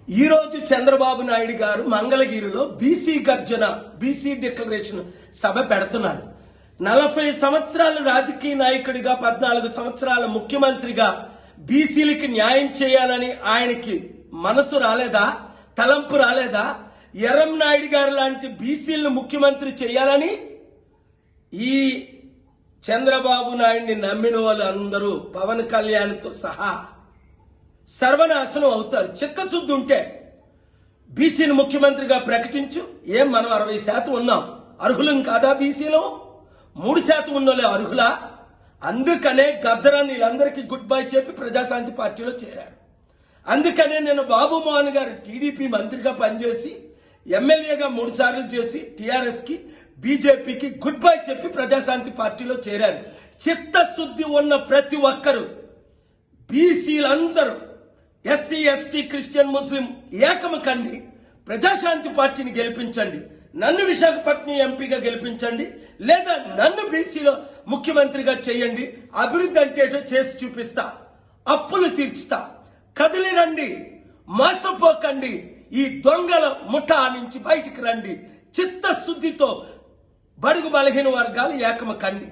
ఈరోజు చంద్రబాబు నాయుడు గారు మంగళగిరిలో బీసీ గర్జన బీసీ డిక్లరేషన్ సభ పెడుతున్నారు. 40 సంవత్సరాలు రాజకీయ నాయకుడిగా 14 సంవత్సరాల ముఖ్యమంత్రిగా బీసీలకి న్యాయం చేయాలని ఆయనకి మనసు రాలేదా, తలంపు రాలేదా? ఎర్రం నాయుడు గారు లాంటి బీసీలను ముఖ్యమంత్రి చేయాలని ఈ చంద్రబాబు నాయుడిని నమ్మిన వాళ్ళు అందరూ పవన్ కళ్యాణ్తో సహా సర్వనాశనం అవుతారు. చిత్తశుద్ధి ఉంటే బీసీని ముఖ్యమంత్రిగా ప్రకటించు. ఏం మనం 60% ఉన్నాం, అర్హులం కాదా? బీసీలో 3% ఉన్నోళ్ళే అర్హులా? అందుకనే గద్దరాన్ని వీళ్ళందరికీ గుడ్ బై చెప్పి ప్రజాశాంతి పార్టీలో చేరారు. అందుకనే నేను బాబు మోహన్ గారు టీడీపీ మంత్రిగా పనిచేసి ఎమ్మెల్యేగా 3 సార్లు చేసి టీఆర్ఎస్ కి బీజేపీకి గుడ్ బై చెప్పి ప్రజాశాంతి పార్టీలో చేరారు. చిత్తశుద్ధి ఉన్న ప్రతి ఒక్కరు బీసీలందరూ ఎస్సీ ఎస్టీ క్రిస్టియన్ ముస్లిం ఏకము కండి ప్రజాశాంతి పార్టీని గెలిపించండి. నన్ను విశాఖపట్నం ఎంపీగా గెలిపించండి, లేదా నన్ను బీసీలో ముఖ్యమంత్రిగా చేయండి. అభివృద్ధి అంటే చేసి చూపిస్తా, అప్పులు తీర్చుతా. కదిలి రండి, మోసపోకండి. ఈ దొంగల ముఠా నుంచి బయటికి రండి. చిత్తశుద్ధితో బడుగు బలహీన వర్గాలు ఏకము కండి.